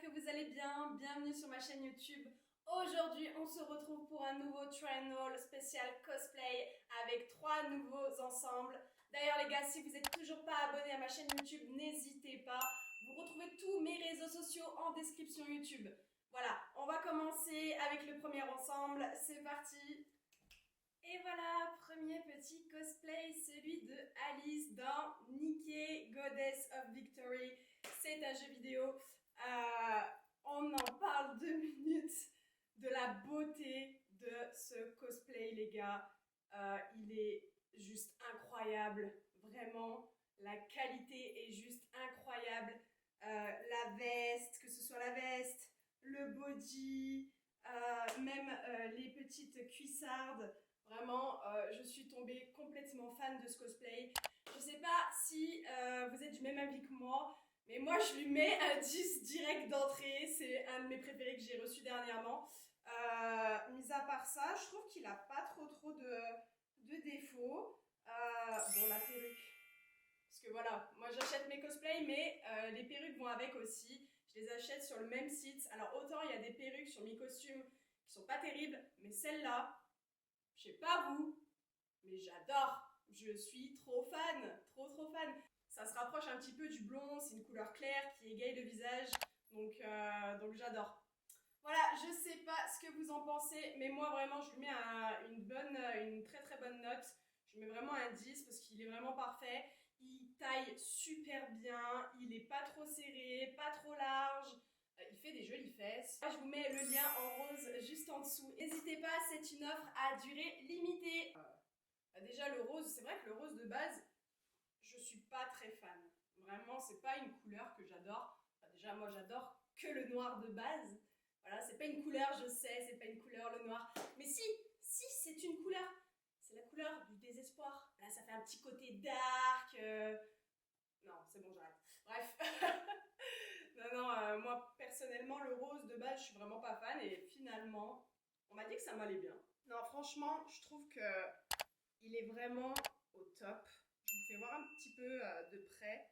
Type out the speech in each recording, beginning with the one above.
que vous allez bien. Bienvenue sur ma chaîne YouTube. Aujourd'hui, on se retrouve pour un nouveau try and haul spécial cosplay avec 3 nouveaux ensembles. D'ailleurs les gars, si vous n'êtes toujours pas abonné à ma chaîne YouTube, n'hésitez pas. Vous retrouvez tous mes réseaux sociaux en description YouTube. Voilà, on va commencer avec le premier ensemble. C'est parti. Et voilà, premier petit cosplay, celui de Alice dans Nikki, Goddess of Victory. C'est un jeu vidéo. On en parle 2 minutes de la beauté de ce cosplay, les gars. Il est juste incroyable, vraiment. La qualité est juste incroyable. La veste, que ce soit la veste, le body, même les petites cuissardes. Vraiment, je suis tombée complètement fan de ce cosplay. Je sais pas si vous êtes du même avis que moi, mais moi je lui mets un 10 direct d'entrée. C'est un de mes préférés que j'ai reçu dernièrement. Mis à part ça, je trouve qu'il a pas trop de défauts. Bon, la perruque. Parce que voilà, moi j'achète mes cosplays, mais les perruques vont avec aussi. Je les achète sur le même site. Alors autant il y a des perruques sur mes costumes qui sont pas terribles, mais celle-là, je sais pas vous, mais j'adore. Je suis trop fan, trop fan. Ça se rapproche un petit peu du blond, c'est une couleur claire qui égaye le visage, donc j'adore. Voilà, je sais pas ce que vous en pensez, mais moi vraiment je lui mets une très bonne note. Je lui mets vraiment un 10 parce qu'il est vraiment parfait. Il taille super bien, il est pas trop serré, pas trop large. Il fait des jolies fesses. Je vous mets le lien en rose juste en dessous. N'hésitez pas, c'est une offre à durée limitée. Déjà le rose, c'est vrai que le rose de base, je suis pas très fan. Vraiment, c'est pas une couleur que j'adore. Enfin, déjà, moi j'adore que le noir de base. Voilà, c'est pas une couleur, je sais, c'est pas une couleur le noir. Mais si, c'est une couleur. C'est la couleur du désespoir. Là, ça fait un petit côté dark. Non, c'est bon, j'arrête. Bref. Non, moi personnellement, le rose de base, je suis vraiment pas fan. Et finalement, on m'a dit que ça m'allait bien. Non, franchement, je trouve que il est vraiment au top. Je vous fais voir un petit peu de près.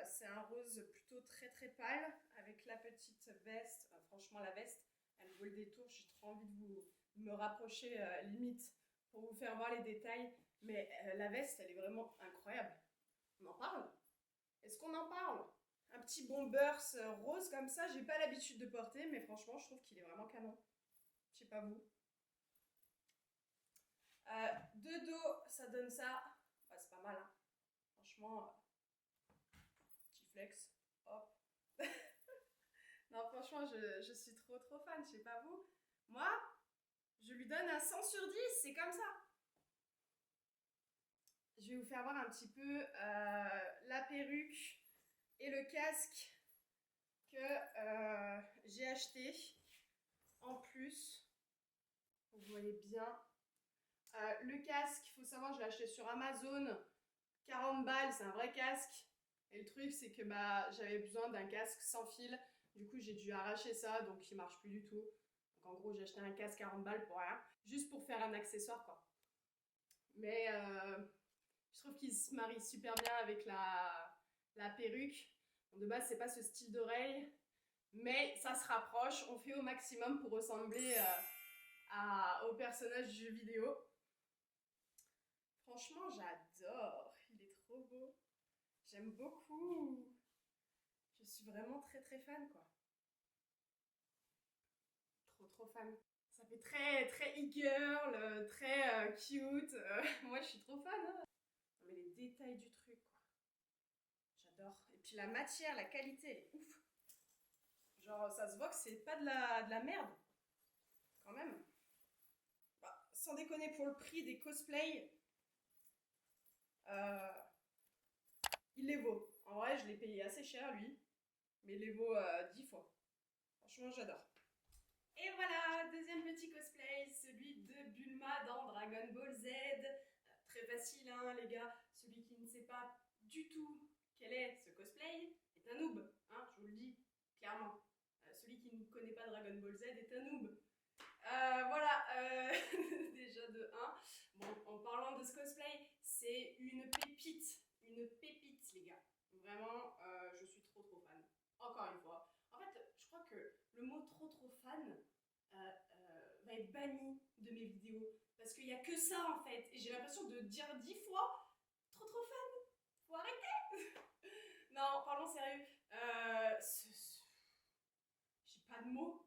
C'est un rose plutôt très pâle avec la petite veste. Franchement, la veste, elle vaut le détour. J'ai trop envie de me rapprocher limite pour vous faire voir les détails. Mais la veste, elle est vraiment incroyable. On en parle? Est-ce qu'on en parle? Un petit bombers rose comme ça, j'ai pas l'habitude de porter, mais franchement, je trouve qu'il est vraiment canon. Je sais pas vous. De dos, ça donne ça. Ouais, c'est pas mal, hein. Franchement, petit flex. Hop. Non, franchement, je suis trop fan. Je sais pas vous. Moi, je lui donne un 100 sur 10. C'est comme ça. Je vais vous faire voir un petit peu la perruque et le casque que j'ai acheté. En plus, vous voyez bien. Le casque, il faut savoir, je l'ai acheté sur Amazon. 40 balles, c'est un vrai casque. Et le truc, c'est que j'avais besoin d'un casque sans fil. Du coup, j'ai dû arracher ça, donc il marche plus du tout. Donc en gros, j'ai acheté un casque 40 balles pour rien. Juste pour faire un accessoire, quoi. Mais je trouve qu'il se marie super bien avec la perruque. Bon, de base, c'est pas ce style d'oreille. Mais ça se rapproche. On fait au maximum pour ressembler au personnage du jeu vidéo. Franchement, j'adore. Il est trop beau. J'aime beaucoup. Je suis vraiment très fan, quoi. Trop fan. Ça fait très e-girl, très cute. Moi, je suis trop fan, hein. Non, mais les détails du truc, quoi. J'adore. Et puis la matière, la qualité, elle est ouf. Genre, ça se voit que c'est pas de la merde. Quand même. Bah, sans déconner, pour le prix des cosplays, euh, il les vaut. En vrai, je l'ai payé assez cher, lui. Mais il les vaut 10 fois. Franchement, j'adore. Et voilà, deuxième petit cosplay, celui de Bulma dans Dragon Ball Z. Très facile, hein, les gars. Celui qui ne sait pas du tout quel est ce cosplay est un noob, hein, je vous le dis clairement. Celui qui ne connaît pas Dragon Ball Z est un noob. Voilà, déjà de 1. Bon, en parlant de ce cosplay, c'est une pépite, les gars. Vraiment, je suis trop fan. Encore une fois. En fait, je le mot trop fan va être banni de mes vidéos. Parce qu'il n'y a que ça en fait. Et j'ai l'impression de dire 10 fois trop fan. Faut arrêter. Non, parlons sérieux. J'ai pas de mots.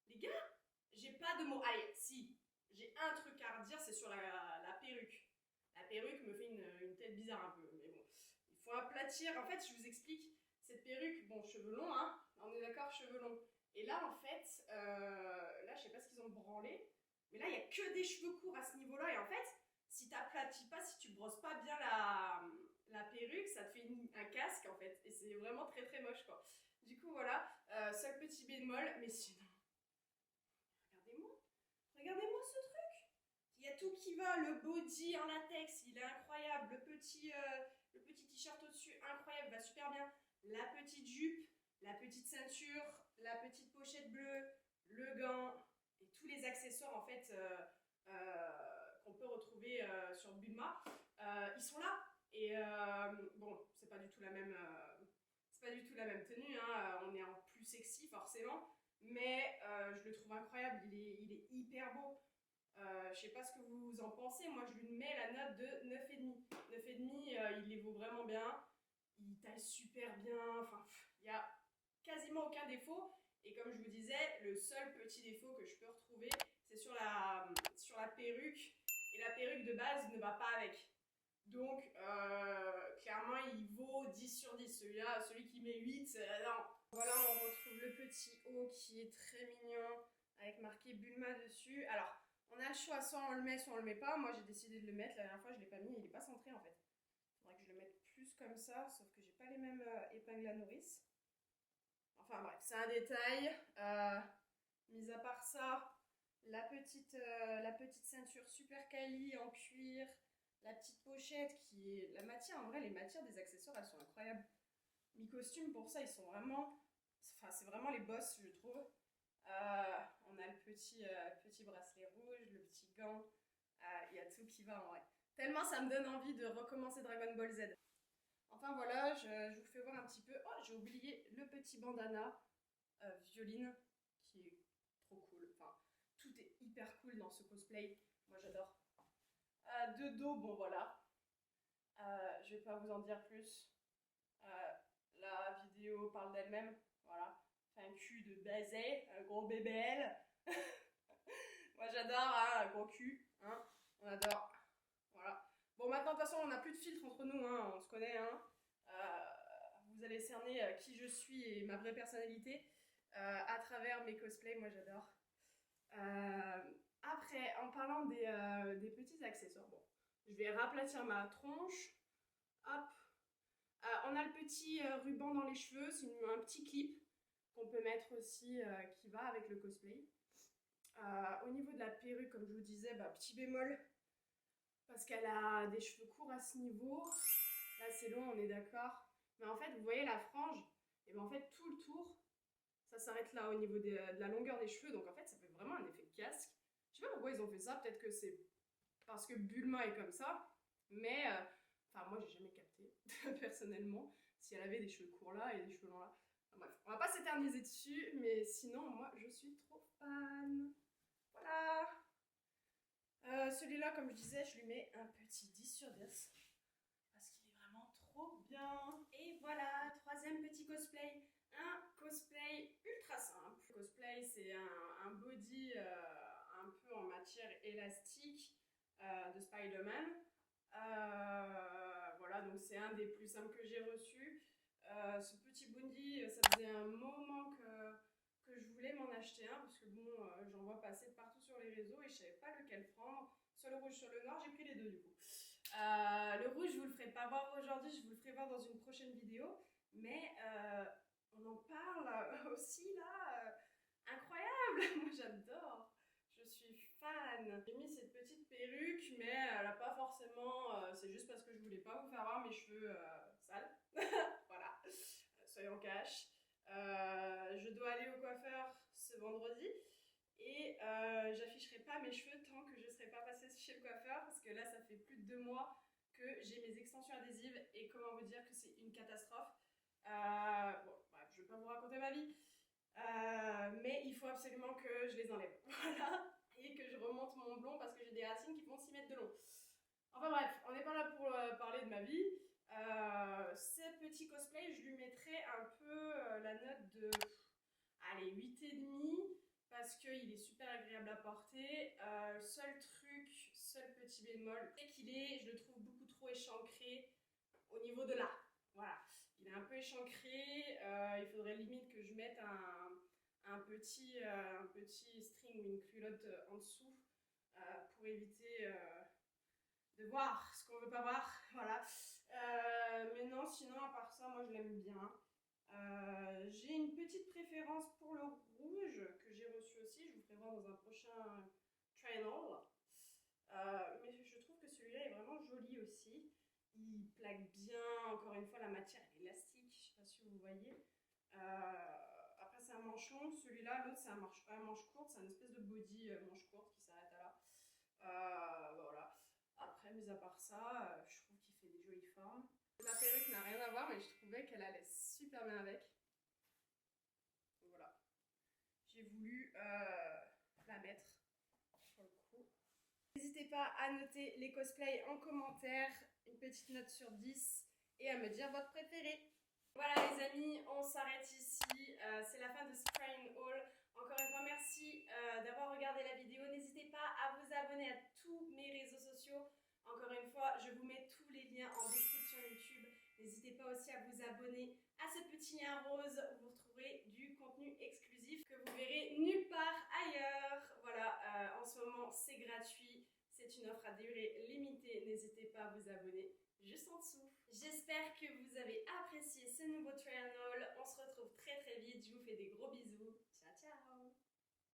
Les gars, j'ai pas de mots. Allez, si, j'ai un truc à redire, c'est sur la perruque. La perruque me fait une tête bizarre un peu, mais bon. Il faut aplatir. En fait, je vous explique. Cette perruque, bon, cheveux longs, hein. On est d'accord, cheveux longs. Et là, en fait, là, je sais pas ce qu'ils ont branlé, mais là, il y a que des cheveux courts à ce niveau-là. Et en fait, si t'aplatis pas, si tu brosses pas bien la perruque, ça te fait un casque, en fait. Et c'est vraiment très moche, quoi. Du coup, voilà. Seul petit bémol, mais sinon... Regardez-moi ce truc. Il y a tout qui va. Le body en latex, il est incroyable. Le petit t-shirt au-dessus, incroyable, va super bien. La petite jupe, la petite ceinture, la petite pochette bleue, le gant et tous les accessoires en fait qu'on peut retrouver sur Bulma, ils sont là. Et bon, c'est pas du tout la même, tenue. Hein. On est en plus sexy forcément. Mais je le trouve incroyable, il est hyper beau. Je sais pas ce que vous en pensez, moi je lui mets la note de 9,5. 9,5, il les vaut vraiment bien, il taille super bien, enfin, il n'y a quasiment aucun défaut. Et comme je vous disais, le seul petit défaut que je peux retrouver, c'est sur la perruque. Et la perruque de base ne va pas avec. Donc, clairement, il vaut 10 sur 10. Celui-là, celui qui met 8, non. Voilà, on retrouve le petit haut qui est très mignon, avec marqué Bulma dessus. Alors, on a le choix, soit on le met, soit on le met pas. Moi, j'ai décidé de le mettre. La dernière fois, je l'ai pas mis, il est pas centré en fait. Il faudrait que je le mette plus comme ça, sauf que j'ai pas les mêmes épingles à nourrice. Enfin bref, c'est un détail. Mis à part ça, la petite ceinture super quali en cuir, la petite pochette qui est... La matière, en vrai, les matières des accessoires, elles sont incroyables. Mes costumes, pour ça, ils sont vraiment... Enfin, c'est vraiment les boss, je trouve. On a le petit bracelet rouge, le petit gant. Il y a tout qui va en vrai. Tellement ça me donne envie de recommencer Dragon Ball Z. Enfin voilà, je vous fais voir un petit peu. Oh, j'ai oublié le petit bandana violine qui est trop cool. Enfin, tout est hyper cool dans ce cosplay. Moi j'adore. De dos, bon voilà. Je vais pas vous en dire plus. La vidéo parle d'elle-même. Voilà. Fait un cul de baiser, un gros BBL. Moi j'adore, hein, un gros cul. Hein. On adore. Voilà. Bon, maintenant, de toute façon, on n'a plus de filtre entre nous, hein, on se connaît. Hein. Vous allez cerner qui je suis et ma vraie personnalité à travers mes cosplays. Moi, j'adore. Après, en parlant des petits accessoires, bon, je vais raplatir ma tronche. Hop. On a le petit ruban dans les cheveux, c'est un petit clip qu'on peut mettre aussi qui va avec le cosplay. Au niveau de la perruque, comme je vous disais, bah, petit bémol, parce qu'elle a des cheveux courts à ce niveau. Là, c'est long, on est d'accord. Mais en fait, vous voyez la frange, et bien en fait, tout le tour, ça s'arrête là au niveau de la longueur des cheveux. Donc en fait, ça fait vraiment un effet casque. Je sais pas pourquoi ils ont fait ça. Peut-être que c'est parce que Bulma est comme ça. Mais, enfin, moi, j'ai jamais capté, personnellement, si elle avait des cheveux courts là et des cheveux longs là. Enfin, bref, on va pas s'éterniser dessus, mais sinon, moi, je suis trop fan. Voilà. Celui-là, comme je disais, je lui mets un petit 10 sur 10 parce qu'il est vraiment trop bien. Et voilà, troisième petit cosplay. Un cosplay ultra simple. Le cosplay, c'est un body un peu en matière élastique de Spider-Man. Voilà, donc c'est un des plus simples que j'ai reçu. Ce petit body, ça faisait un moment que je voulais m'en acheter un parce que bon, j'en vois passer de partout sur les réseaux et je savais pas lequel prendre. Soit le rouge, soit le noir, j'ai pris les deux du coup. Le rouge, je vous le ferai pas voir aujourd'hui, je vous le ferai voir dans une prochaine vidéo. Mais on en parle aussi là. Incroyable, moi j'adore. Je suis fan. J'ai mis cette petite perruque, mais elle a pas forcément... c'est juste parce que je voulais pas vous faire voir mes cheveux sales. Voilà, soyons cash. Je dois aller au coiffeur ce vendredi. Et j'afficherai pas mes cheveux tant que je ne serai pas passée chez le coiffeur parce que là ça fait plus de 2 mois que j'ai mes extensions adhésives et comment vous dire que c'est une catastrophe. Bon, bref, je vais pas vous raconter ma vie. Mais il faut absolument que je les enlève. Voilà. Et que je remonte mon blond parce que j'ai des racines qui font 6 mètres de long. Enfin bref, on n'est pas là pour parler de ma vie. Ce petit cosplay, je lui mettrais un peu la note de, allez, 8,5 parce qu'il est super agréable à porter. Seul truc, seul petit bémol, c'est qu'il est, je le trouve beaucoup trop échancré au niveau de là. Voilà, il est un peu échancré. Il faudrait limite que je mette un petit string ou une culotte en dessous pour éviter de voir ce qu'on veut pas voir. Voilà. Mais non, sinon, à part ça, moi je l'aime bien. J'ai une petite préférence pour le rouge que j'ai reçu aussi. Je vous ferai voir dans un prochain try-on-haul. Mais je trouve que celui-là est vraiment joli aussi. Il plaque bien, encore une fois, la matière est élastique. Je sais pas si vous voyez. Après, c'est un manchon. Celui-là, l'autre, c'est un manche courte. C'est une espèce de body manche courte qui s'arrête à là. Voilà. Après, mis à part ça, je trouve qu'il fait des jolies formes. La perruque n'a rien à voir, mais je trouvais qu'elle allait super bien avec. Donc voilà. J'ai voulu la mettre sur le coup. N'hésitez pas à noter les cosplays en commentaire, une petite note sur 10 et à me dire votre préféré. Voilà les amis, on s'arrête ici. C'est la fin de ce try-on-haul. Encore une fois, merci d'avoir regardé la vidéo. N'hésitez pas à vous abonner à tous mes réseaux sociaux. Encore une fois, je vous mets tous les liens en description YouTube. N'hésitez pas aussi à vous abonner à ce petit lien rose où vous retrouverez du contenu exclusif que vous verrez nulle part ailleurs. Voilà, en ce moment, c'est gratuit. C'est une offre à durée limitée. N'hésitez pas à vous abonner juste en dessous. J'espère que vous avez apprécié ce nouveau try-on-haul. On se retrouve très vite. Je vous fais des gros bisous.